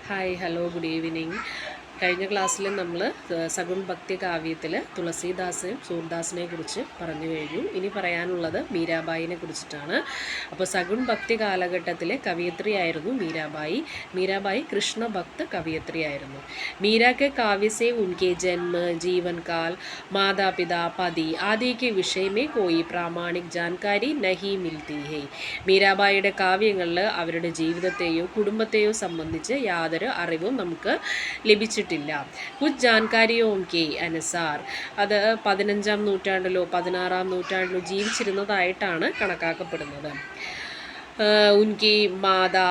Hi hello good evening. കഴിഞ്ഞ ക്ലാസ്സിൽ നമ്മൾ സഗുൺ ഭക്തി കാവ്യത്തിൽ തുളസീദാസിനെയും സൂർദാസിനെ കുറിച്ച് പറഞ്ഞു കഴിഞ്ഞു. ഇനി പറയാനുള്ളത് മീരാബായിനെ കുറിച്ചിട്ടാണ്. അപ്പോൾ സഗുൺ ഭക്തി കാലഘട്ടത്തിലെ കവയിത്രിയായിരുന്നു മീരാബായി. മീരാബായി കൃഷ്ണഭക്ത കവയിത്രിയായിരുന്നു. मीरा के काव्य से उनके जन्म, जीवन काल, माता पिता, पति आदि के विषय में कोई प्रामाणिक जानकारी नहीं मिलती है. മീരാബായിയുടെ കാവ്യങ്ങളിൽ അവരുടെ ജീവിതത്തെയോ കുടുംബത്തെയോ സംബന്ധിച്ച് യാതൊരു അറിവും നമുക്ക് ലഭിച്ചിട്ടില്ല. കുച്ച് ജാൻകാരിയോ കെ അനുസാർ അത് 15-ാം നൂറ്റാണ്ടിലോ 16-ാം നൂറ്റാണ്ടിലോ ജീവിച്ചിരുന്നതായിട്ടാണ് കണക്കാക്കപ്പെടുന്നത്. ഉൻകി മാതാ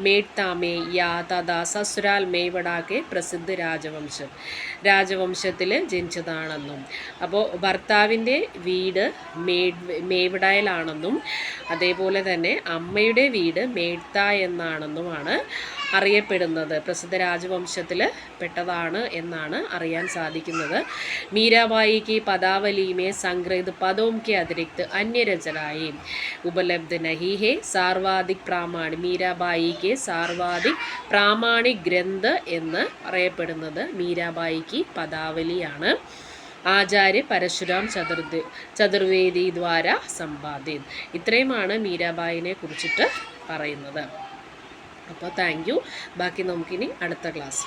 മേഡ്താ മേ യാ തഥാ സസുരാൽ മേവടാക്കെ പ്രസിദ്ധ രാജവംശത്തിൽ ജനിച്ചതാണെന്നും അപ്പോൾ ഭർത്താവിൻ്റെ വീട് മേവടയിലാണെന്നും അതേപോലെ തന്നെ അമ്മയുടെ വീട് മേഡ്ത എന്നാണെന്നുമാണ് അറിയപ്പെടുന്നത്. പ്രസിദ്ധ രാജവംശത്തിൽ പെട്ടതാണ് എന്നാണ് അറിയാൻ സാധിക്കുന്നത്. മീരാബായിക്ക് പദാവലിമേ സംഗ്രഹിത് പദവും കെ അതിരിക്ത് അന്യരചനായി ഉപലബ്ധ നഹി ഹെ സാർവാധിക് പ്രാമാണിക്. മീരാബായിക്ക് സാർവാധിക് പ്രാമാണിക് ഗ്രന്ഥ എന്ന് പറയപ്പെടുന്നത് മീരാബായിക്ക് പദാവലിയാണ്. ആചാര്യ പരശുരാം ചതുർവേദി ദ്വാര സമ്പാദിത്. ഇത്രയുമാണ് മീരാബായിനെ കുറിച്ചിട്ട് പറയുന്നത്. അപ്പോൾ താങ്ക് യു. ബാക്കി നമുക്കിനി അടുത്ത ക്ലാസ്.